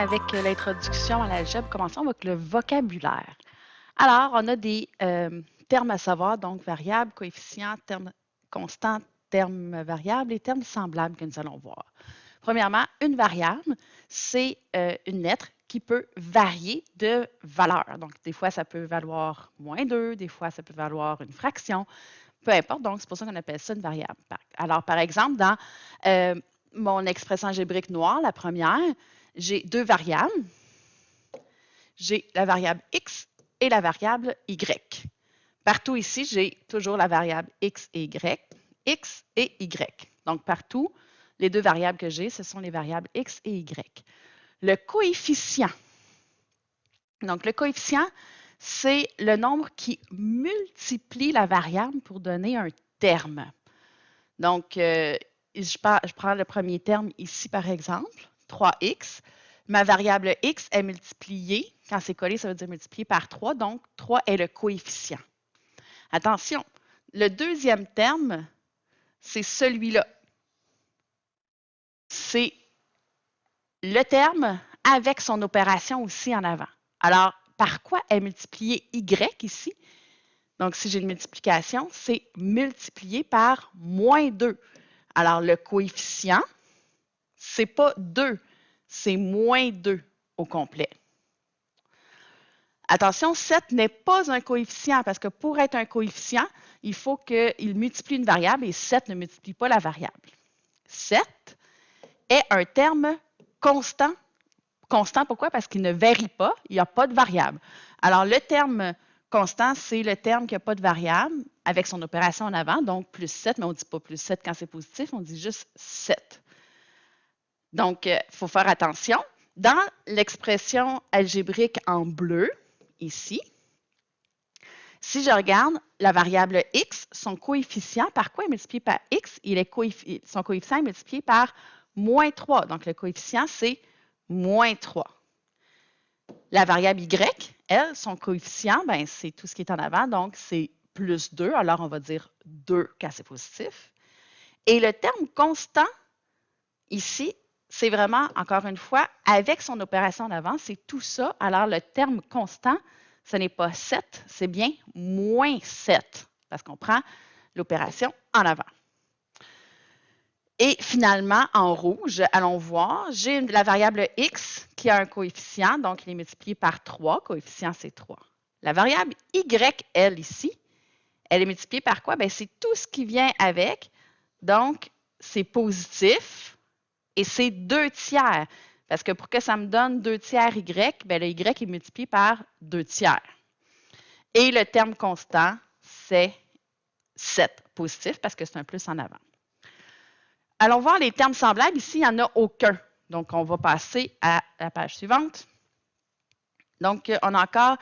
avec l'introduction à l'algèbre. Commençons avec le vocabulaire. Alors, on a des termes à savoir, donc variables, coefficients, termes constants, termes variables et termes semblables que nous allons voir. Premièrement, une variable, c'est une lettre qui peut varier de valeur. Donc, des fois, ça peut valoir -2, des fois, ça peut valoir une fraction, peu importe. Donc, c'est pour ça qu'on appelle ça une variable. Alors, par exemple, dans mon expression algébrique noire, la première, j'ai deux variables. J'ai la variable x et la variable y. Partout ici, j'ai toujours la variable x et y. Donc, partout, les deux variables que j'ai, ce sont les variables x et y. Le coefficient. Donc, le coefficient, c'est le nombre qui multiplie la variable pour donner un terme. Donc, je prends le premier terme ici, par exemple, 3x. Ma variable x est multipliée. Quand c'est collé, ça veut dire multiplié par 3. Donc, 3 est le coefficient. Attention, le deuxième terme, c'est celui-là. C'est le terme avec son opération aussi en avant. Alors, par quoi est multiplié y ici? Donc, si j'ai une multiplication, c'est multiplié par -2. Alors, le coefficient, c'est pas 2, c'est -2 au complet. Attention, 7 n'est pas un coefficient parce que pour être un coefficient, il faut qu'il multiplie une variable et 7 ne multiplie pas la variable. 7 est un terme constant. Constant, pourquoi? Parce qu'il ne varie pas, il n'y a pas de variable. Alors, le terme constant, c'est le terme qui n'a pas de variable avec son opération en avant, donc plus 7, mais on ne dit pas plus 7 quand c'est positif, on dit juste 7. Donc, il faut faire attention. Dans l'expression algébrique en bleu, ici, si je regarde la variable x, son coefficient, par quoi est multiplié par x? Son coefficient est multiplié par -3. Donc, le coefficient, c'est -3. La variable y, elle, son coefficient, ben, c'est tout ce qui est en avant, donc c'est +2. Alors, on va dire 2 quand c'est positif. Et le terme constant, ici, c'est vraiment, encore une fois, avec son opération en avant, c'est tout ça. Alors, le terme constant, ce n'est pas 7, c'est bien -7, parce qu'on prend l'opération en avant. Et finalement, en rouge, allons voir, j'ai la variable x qui a un coefficient, donc il est multiplié par 3, coefficient c'est 3. La variable y, elle, ici, elle est multipliée par quoi? Bien, c'est tout ce qui vient avec, donc c'est positif, et c'est 2 tiers. Parce que pour que ça me donne 2 tiers y, bien, le y est multiplié par 2 tiers. Et le terme constant, c'est 7 positif parce que c'est un plus en avant. Allons voir les termes semblables. Ici, il n'y en a aucun. Donc, on va passer à la page suivante. Donc, on a encore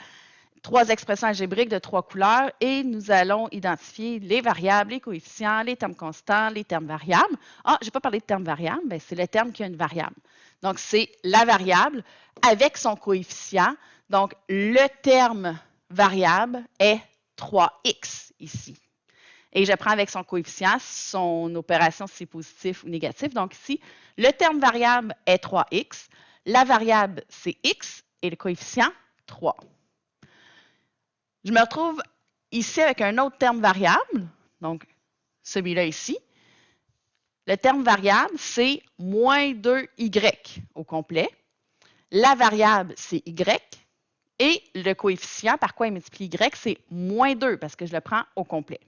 3 expressions algébriques de 3 couleurs et nous allons identifier les variables, les coefficients, les termes constants, les termes variables. Ah, je n'ai pas parlé de termes variables, bien, c'est le terme qui a une variable. Donc, c'est la variable avec son coefficient. Donc, le terme variable est 3x ici. Et je prends avec son coefficient son opération si c'est positif ou négatif. Donc, ici, le terme variable est 3x. La variable, c'est x et le coefficient, 3. Je me retrouve ici avec un autre terme variable, donc celui-là ici. Le terme variable, c'est -2y au complet. La variable, c'est y. Et le coefficient, par quoi il multiplie y, c'est -2 parce que je le prends au complet.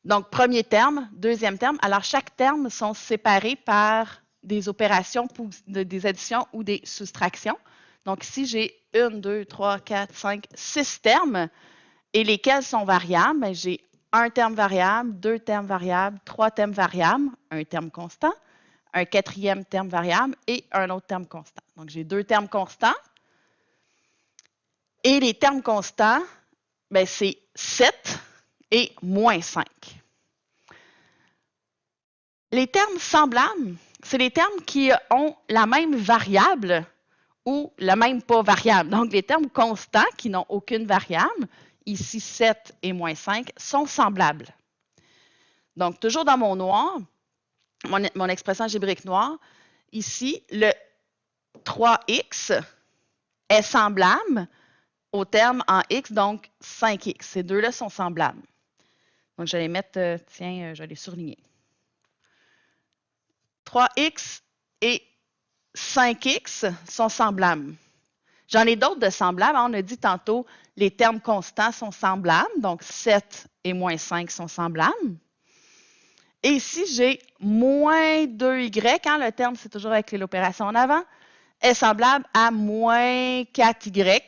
Donc, premier terme, deuxième terme. Alors, chaque terme sont séparés par des opérations, des additions ou des soustractions. Donc, ici, j'ai 1, 2, 3, 4, 5, 6 termes et lesquels sont variables. Bien, j'ai un terme variable, deux termes variables, trois termes variables, un terme constant, un quatrième terme variable et un autre terme constant. Donc, j'ai deux termes constants. Et les termes constants, bien, c'est 7 et -5. Les termes semblables, c'est les termes qui ont la même variable ou la même pas variable. Donc, les termes constants qui n'ont aucune variable, ici 7 et -5, sont semblables. Donc, toujours dans mon noir, mon expression algébrique noire, ici, 3x est semblable au terme en x, donc 5x. Ces deux-là sont semblables. Donc, je vais les mettre, tiens, je vais les surligner. 3x et 5x sont semblables. J'en ai d'autres de semblables. On a dit tantôt, les termes constants sont semblables. Donc, 7 et moins 5 sont semblables. Et ici, j'ai moins 2y. Hein, le terme, c'est toujours avec l'opération en avant. Est semblable à moins 4y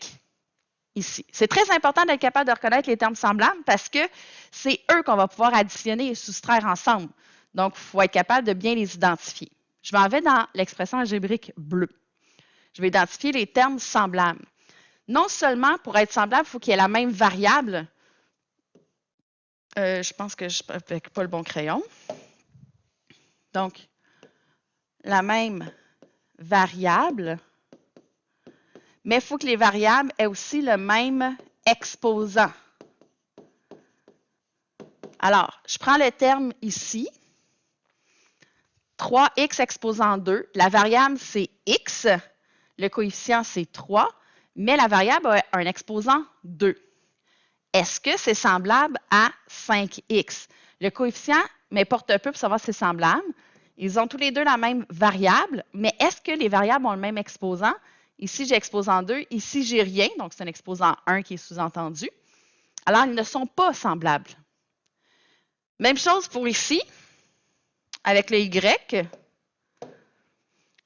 ici. C'est très important d'être capable de reconnaître les termes semblables parce que c'est eux qu'on va pouvoir additionner et soustraire ensemble. Donc, il faut être capable de bien les identifier. Je m'en vais dans l'expression algébrique bleue. Je vais identifier les termes semblables. Non seulement pour être semblable, il faut qu'il y ait la même variable. Je pense que je n'ai pas le bon crayon. Donc, la même variable, mais il faut que les variables aient aussi le même exposant. Alors, je prends le terme ici. 3x exposant 2. La variable, c'est x. Le coefficient, c'est 3. Mais la variable a un exposant 2. Est-ce que c'est semblable à 5x? Le coefficient m'importe peu pour savoir si c'est semblable. Ils ont tous les deux la même variable, mais est-ce que les variables ont le même exposant? Ici, j'ai exposant 2. Ici, j'ai rien, donc c'est un exposant 1 qui est sous-entendu. Alors, ils ne sont pas semblables. Même chose pour ici, avec le y.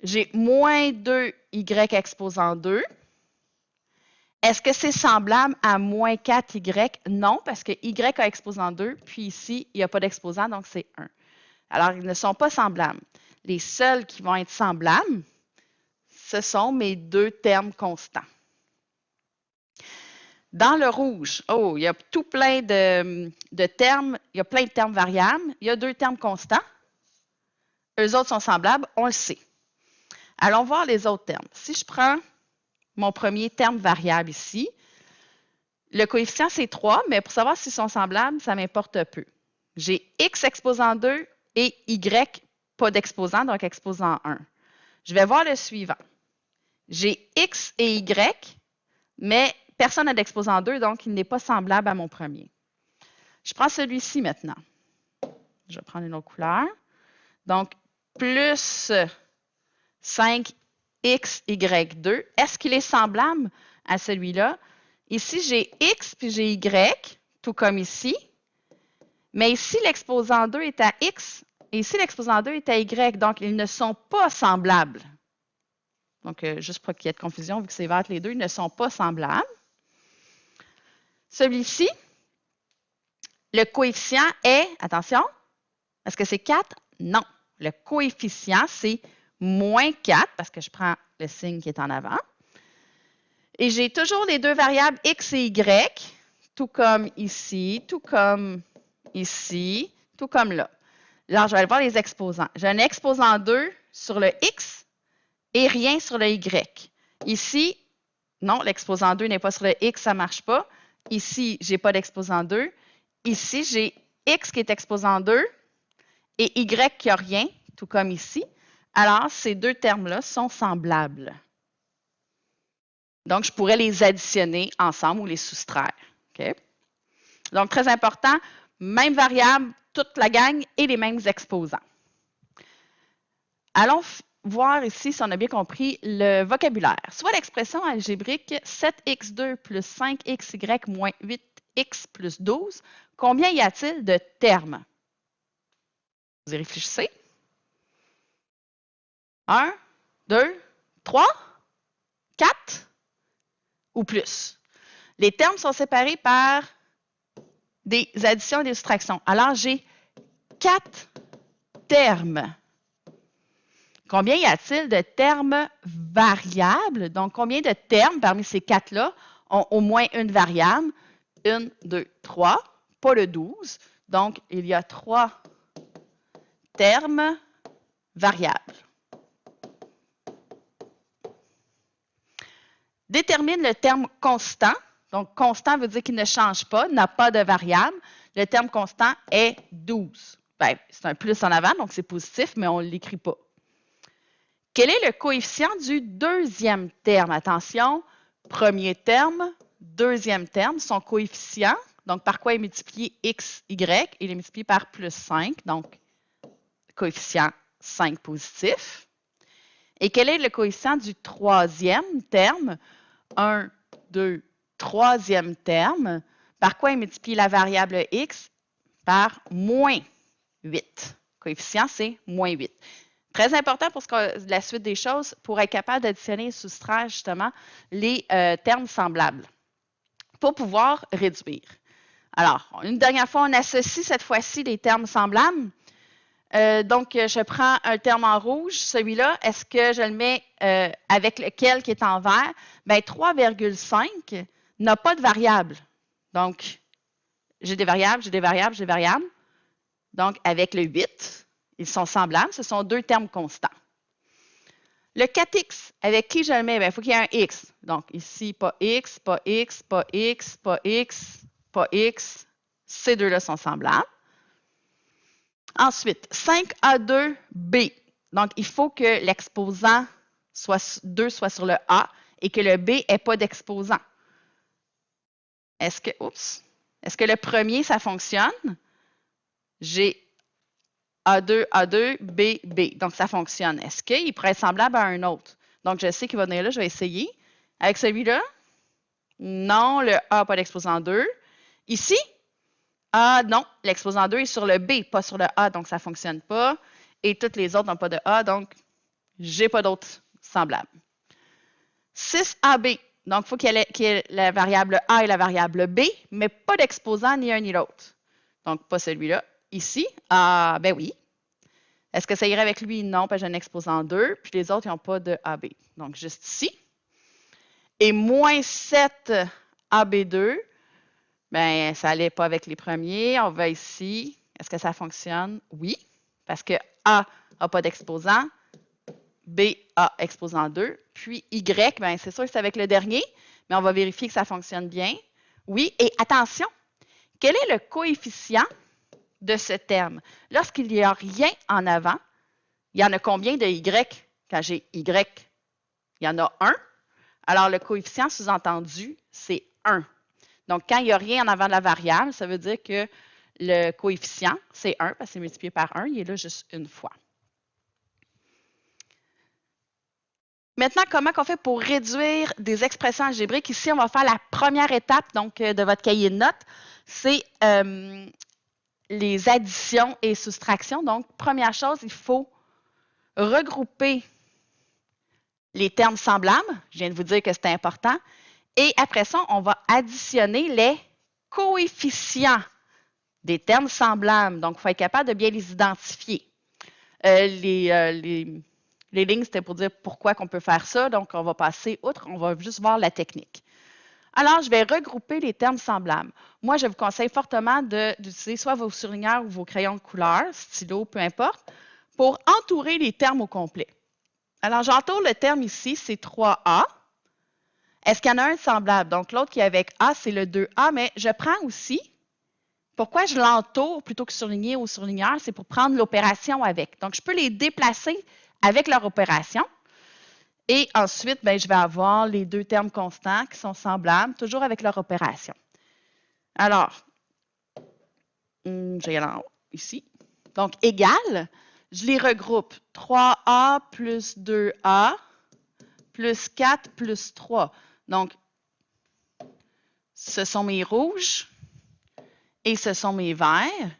J'ai moins 2y exposant 2. Est-ce que c'est semblable à moins 4y? Non, parce que y a exposant 2, puis ici, il n'y a pas d'exposant, donc c'est 1. Alors, ils ne sont pas semblables. Les seuls qui vont être semblables, ce sont mes deux termes constants. Dans le rouge, il y a tout plein de termes, il y a plein de termes variables. Il y a deux termes constants. Eux autres sont semblables, on le sait. Allons voir les autres termes. Si je prends mon premier terme variable ici, le coefficient, c'est 3, mais pour savoir s'ils sont semblables, ça m'importe peu. J'ai x exposant 2 et y pas d'exposant, donc exposant 1. Je vais voir le suivant. J'ai x et y, mais personne n'a d'exposant 2, donc il n'est pas semblable à mon premier. Je prends celui-ci maintenant. Je vais prendre une autre couleur. Donc, plus 5xy2. Est-ce qu'il est semblable à celui-là? Ici, j'ai x puis j'ai y, tout comme ici. Mais ici, l'exposant 2 est à x et ici, l'exposant 2 est à y. Donc, ils ne sont pas semblables. Donc, juste pour qu'il y ait de confusion, vu que c'est vert les deux, ils ne sont pas semblables. Celui-ci, le coefficient est, attention, est-ce que c'est 4? Non. Le coefficient, c'est moins 4, parce que je prends le signe qui est en avant. Et j'ai toujours les deux variables x et y, tout comme ici, tout comme ici, tout comme là. Là, je vais aller voir les exposants. J'ai un exposant 2 sur le x et rien sur le y. Ici, non, l'exposant 2 n'est pas sur le x, ça ne marche pas. Ici, je n'ai pas d'exposant 2. Ici, j'ai x qui est exposant 2 et y qui n'a rien, tout comme ici. Alors, ces deux termes-là sont semblables. Donc, je pourrais les additionner ensemble ou les soustraire. Okay? Donc, très important, même variable, toute la gang et les mêmes exposants. Allons voir ici si on a bien compris le vocabulaire. Soit l'expression algébrique 7x2 plus 5xy moins 8x plus 12. Combien y a-t-il de termes? Vous y réfléchissez. 1, 2, 3, 4 ou plus. Les termes sont séparés par des additions et des soustractions. Alors, j'ai 4 termes. Combien y a-t-il de termes variables? Donc, combien de termes parmi ces 4-là ont au moins une variable? 1, 2, 3, pas le 12. Donc, il y a 3 termes variables. Détermine le terme constant. Donc, constant veut dire qu'il ne change pas, n'a pas de variable. Le terme constant est 12. Bien, c'est un plus en avant, donc c'est positif, mais on ne l'écrit pas. Quel est le coefficient du deuxième terme? Attention, premier terme, deuxième terme, son coefficient. Donc, par quoi est multiplié x, y? Il est multiplié par plus 5, donc coefficient 5 positif. Et quel est le coefficient du troisième terme? 1, 2, troisième terme. Par quoi est multiplié la variable x? Par moins 8. Coefficient, c'est moins 8. Très important pour la suite des choses, pour être capable d'additionner et soustraire justement les termes semblables pour pouvoir réduire. Alors, une dernière fois, on associe cette fois-ci les termes semblables. Donc, je prends un terme en rouge, celui-là, est-ce que je le mets avec lequel qui est en vert? Bien, 3,5 n'a pas de variable. Donc, j'ai des variables, j'ai des variables, j'ai des variables. Donc, avec le 8, ils sont semblables. Ce sont deux termes constants. Le 4x, avec qui je le mets? Bien, il faut qu'il y ait un x. Donc, ici, pas x, pas x, pas x, pas x, pas x. Ces deux-là sont semblables. Ensuite, 5A2B. Donc, il faut que l'exposant 2 soit sur le A et que le B n'ait pas d'exposant. Est-ce que le premier, ça fonctionne? J'ai A2, A2, B, B. Donc, ça fonctionne. Est-ce qu'il pourrait être semblable à un autre? Donc, je sais qu'il va venir là, je vais essayer. Avec celui-là, non, le A n'a pas d'exposant 2. Ici, A, non, l'exposant 2 est sur le B, pas sur le A, donc ça ne fonctionne pas. Et toutes les autres n'ont pas de A, donc je n'ai pas d'autres semblables. 6AB, donc il faut qu'il y ait la variable A et la variable B, mais pas d'exposant ni un ni l'autre. Donc, pas celui-là. Ici, ben oui. Est-ce que ça irait avec lui? Non, parce que j'ai un exposant 2, puis les autres, ils n'ont pas de AB. Donc, juste ici. Et moins 7 AB2, bien, ça n'allait pas avec les premiers. On va ici. Est-ce que ça fonctionne? Oui, parce que A n'a pas d'exposant, B a exposant 2, puis Y, bien, c'est sûr que c'est avec le dernier, mais on va vérifier que ça fonctionne bien. Oui, et attention, quel est le coefficient de ce terme? Lorsqu'il n'y a rien en avant, il y en a combien de Y? Quand j'ai Y, il y en a 1. Alors, le coefficient sous-entendu, c'est 1. Donc, quand il n'y a rien en avant de la variable, ça veut dire que le coefficient, c'est 1, parce que c'est multiplié par 1, il est là juste une fois. Maintenant, comment on fait pour réduire des expressions algébriques? Ici, on va faire la première étape donc, de votre cahier de notes. C'est les additions et soustractions. Donc, première chose, il faut regrouper les termes semblables. Je viens de vous dire que c'était important. Et après ça, on va additionner les coefficients des termes semblables. Donc, il faut être capable de bien les identifier. Les lignes, c'était pour dire pourquoi on peut faire ça. Donc, on va passer outre. On va juste voir la technique. Alors, je vais regrouper les termes semblables. Moi, je vous conseille fortement d'utiliser soit vos surligneurs ou vos crayons de couleur, stylo, peu importe, pour entourer les termes au complet. Alors, j'entoure le terme ici, c'est 3A. Est-ce qu'il y en a un semblable? Donc, l'autre qui est avec A, c'est le 2A, mais je prends aussi, pourquoi je l'entoure plutôt que surligner ou surligneur, c'est pour prendre l'opération avec. Donc, je peux les déplacer avec leur opération. Et ensuite, bien, je vais avoir les deux termes constants qui sont semblables, toujours avec leur opération. Alors, je vais aller ici. Donc, égal, je les regroupe. 3A plus 2A plus 4 plus 3. Donc, ce sont mes rouges et ce sont mes verts.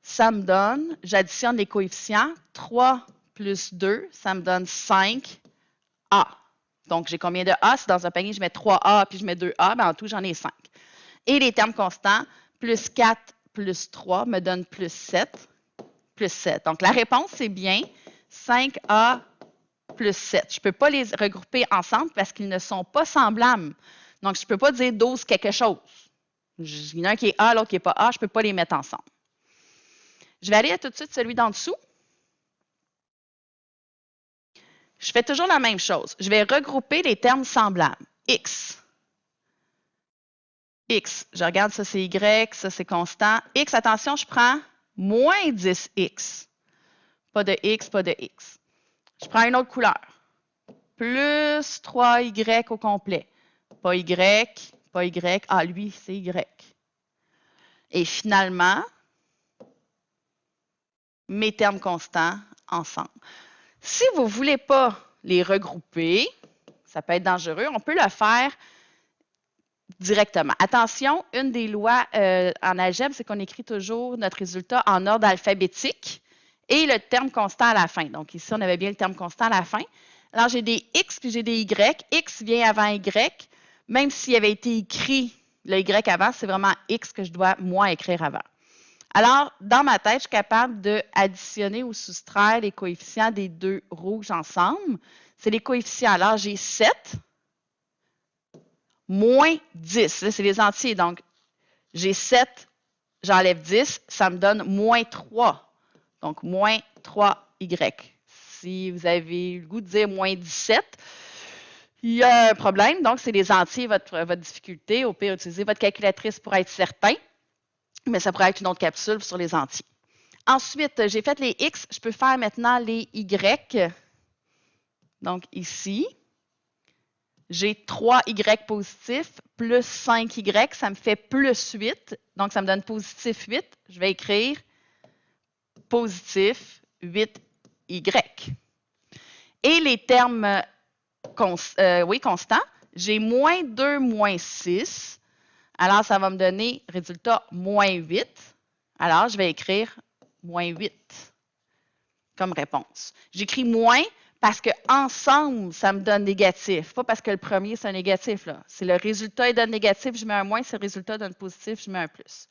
Ça me donne, j'additionne les coefficients, 3 plus 2, ça me donne 5A. Donc, j'ai combien de A? Si dans un panier, je mets 3A puis je mets 2A, bien en tout, j'en ai 5. Et les termes constants, plus 4 plus 3 me donne plus 7, plus 7. Donc, la réponse, c'est bien 5A plus 7. Je ne peux pas les regrouper ensemble parce qu'ils ne sont pas semblables. Donc, je ne peux pas dire 12 quelque chose. Il y en a un qui est A, l'autre qui n'est pas A, je ne peux pas les mettre ensemble. Je vais aller à tout de suite celui d'en dessous. Je fais toujours la même chose. Je vais regrouper les termes semblables. X. X. Je regarde, ça c'est Y, ça c'est constant. X, attention, je prends moins 10X. Pas de X, pas de X. Je prends une autre couleur. Plus 3Y au complet. Pas Y, pas Y. Ah, lui, c'est Y. Et finalement, mes termes constants ensemble. Si vous ne voulez pas les regrouper, ça peut être dangereux, on peut le faire directement. Attention, une des lois en algèbre, c'est qu'on écrit toujours notre résultat en ordre alphabétique et le terme constant à la fin. Donc ici, on avait bien le terme constant à la fin. Alors, j'ai des X puis j'ai des Y. X vient avant Y. Même s'il avait été écrit le Y avant, c'est vraiment X que je dois, moi, écrire avant. Alors, dans ma tête, je suis capable d'additionner ou soustraire les coefficients des deux rouges ensemble. C'est les coefficients. Alors, j'ai 7 moins 10. Là, c'est les entiers. Donc, j'ai 7, j'enlève 10, ça me donne moins 3. Donc, moins 3Y. Si vous avez le goût de dire moins 17, il y a un problème. Donc, c'est les entiers, votre difficulté. Au pire, utilisez votre calculatrice pour être certain. Mais ça pourrait être une autre capsule sur les entiers. Ensuite, j'ai fait les X. Je peux faire maintenant les Y. Donc, ici, j'ai 3Y positifs plus 5Y. Ça me fait plus 8. Donc, ça me donne positif 8. Je vais écrire positif 8Y. Et les termes constants, j'ai moins 2, moins 6. Alors, ça va me donner résultat moins 8. Alors, je vais écrire moins 8 comme réponse. J'écris moins parce que ensemble, ça me donne négatif. Pas parce que le premier, c'est un négatif. Là. Si le résultat donne négatif, je mets un moins. Si le résultat donne positif, je mets un plus.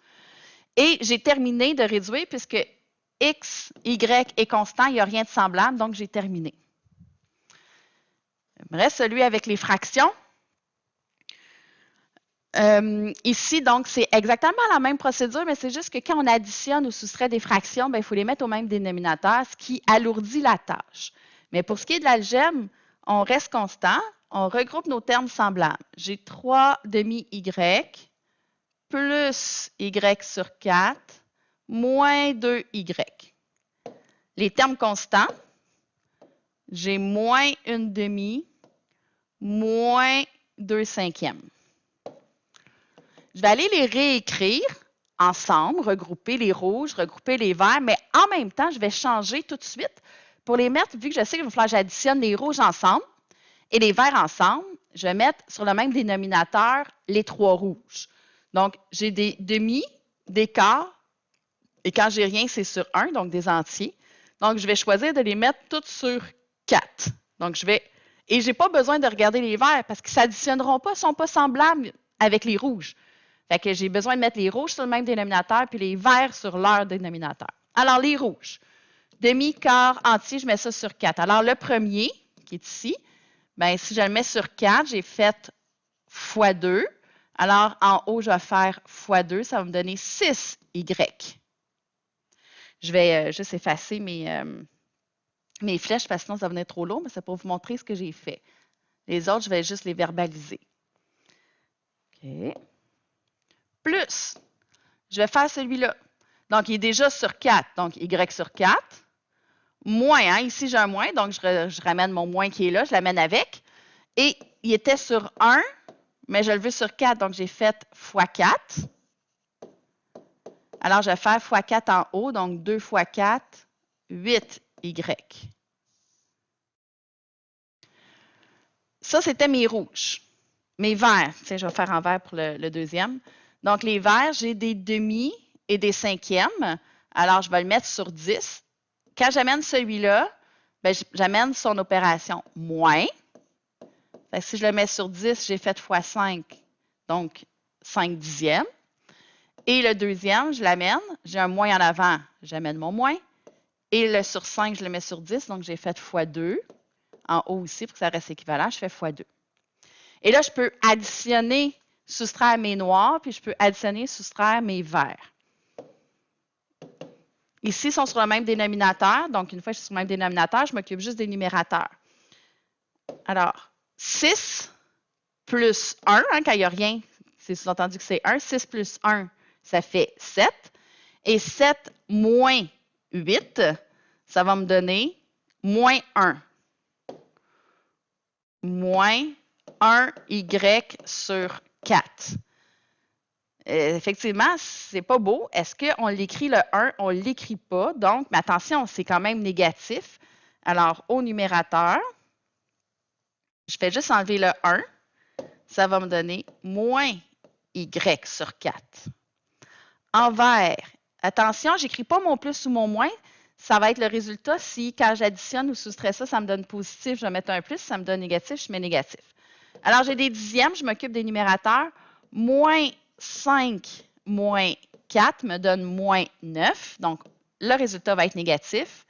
Et j'ai terminé de réduire puisque X, Y est constant, il n'y a rien de semblable, donc j'ai terminé. Il me reste celui avec les fractions. Ici, donc, c'est exactement la même procédure, mais c'est juste que quand on additionne ou soustrait des fractions, bien, il faut les mettre au même dénominateur, ce qui alourdit la tâche. Mais pour ce qui est de l'algèbre, on reste constant, on regroupe nos termes semblables. J'ai 3 demi-Y plus Y sur 4 moins 2Y. Les termes constants, j'ai moins 1 demi moins 2 cinquièmes. Je vais aller les réécrire ensemble, regrouper les rouges, regrouper les verts, mais en même temps, je vais changer tout de suite pour les mettre, vu que je sais qu'il va falloir que j'additionne les rouges ensemble et les verts ensemble, je vais mettre sur le même dénominateur les 3 rouges. Donc, j'ai des demi, des quarts, et quand j'ai rien, c'est sur 1, donc des entiers. Donc, je vais choisir de les mettre toutes sur 4. Donc, et je n'ai pas besoin de regarder les verts parce qu'ils ne s'additionneront pas, ils ne sont pas semblables avec les rouges. Fait que j'ai besoin de mettre les rouges sur le même dénominateur puis les verts sur leur dénominateur. Alors, les rouges. Demi, quart, entier, je mets ça sur 4. Alors, le premier, qui est ici, bien, si je le mets sur 4, j'ai fait fois 2. Alors, en haut, je vais faire fois 2. Ça va me donner 6Y. Je vais juste effacer mes flèches parce que sinon, ça va venir trop lourd, mais c'est pour vous montrer ce que j'ai fait. Les autres, je vais juste les verbaliser. OK. Plus, je vais faire celui-là. Donc, il est déjà sur 4. Donc, Y sur 4. Moins, hein? Ici, j'ai un moins. Donc, je ramène mon moins qui est là. Je l'amène avec. Et il était sur 1, mais je le veux sur 4. Donc, j'ai fait fois 4. Alors, je vais faire fois 4 en haut. Donc, 2 fois 4, 8Y. Ça, c'était mes rouges. Mes verts. Tiens, je vais faire en vert pour le deuxième. Donc, les verts, j'ai des demi et des cinquièmes. Alors, je vais le mettre sur 10. Quand j'amène celui-là, ben, j'amène son opération moins. Fait que si je le mets sur 10, j'ai fait fois 5, donc 5 dixièmes. Et le deuxième, je l'amène, j'ai un moins en avant, j'amène mon moins. Et le sur 5, je le mets sur 10, donc j'ai fait fois 2. En haut aussi, pour que ça reste équivalent, je fais fois 2. Et là, je peux additionner, soustraire mes noirs, puis je peux additionner, soustraire mes verts. Ici, ils sont sur le même dénominateur. Donc, une fois que je suis sur le même dénominateur, je m'occupe juste des numérateurs. Alors, 6 plus 1, hein, quand il n'y a rien, c'est sous-entendu que c'est 1. 6 plus 1, ça fait 7. Et 7 moins 8, ça va me donner moins 1. moins 1y sur 4. Effectivement, c'est pas beau. Est-ce qu'on l'écrit le 1? On ne l'écrit pas. Donc, mais attention, c'est quand même négatif. Alors, au numérateur, je fais juste enlever le 1. Ça va me donner moins y sur 4. Envers, attention, je n'écris pas mon plus ou mon moins. Ça va être le résultat si, quand j'additionne ou soustrais ça, ça me donne positif, je vais mettre un plus. Si ça me donne négatif, je mets négatif. Alors, j'ai des dixièmes, je m'occupe des numérateurs. Moins 5 moins 4 me donne moins 9. Donc, le résultat va être négatif.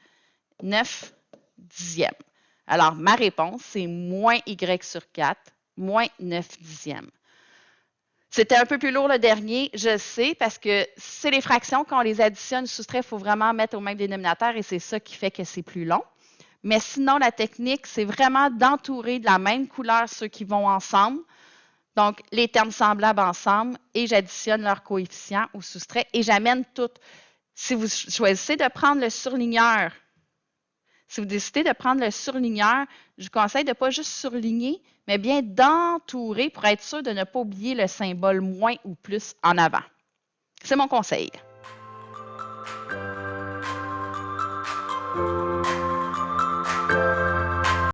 9 dixièmes. Alors, ma réponse, c'est moins y sur 4, moins 9 dixièmes. C'était un peu plus lourd le dernier, je sais, parce que c'est les fractions, quand on les additionne ou soustrait, il faut vraiment mettre au même dénominateur et c'est ça qui fait que c'est plus long. Mais sinon, la technique, c'est vraiment d'entourer de la même couleur ceux qui vont ensemble. Donc, les termes semblables ensemble et j'additionne leurs coefficients ou soustrait et j'amène toutes. Si vous choisissez de prendre le surligneur, si vous décidez de prendre le surligneur, je vous conseille de ne pas juste surligner, mais bien d'entourer pour être sûr de ne pas oublier le symbole moins ou plus en avant. C'est mon conseil.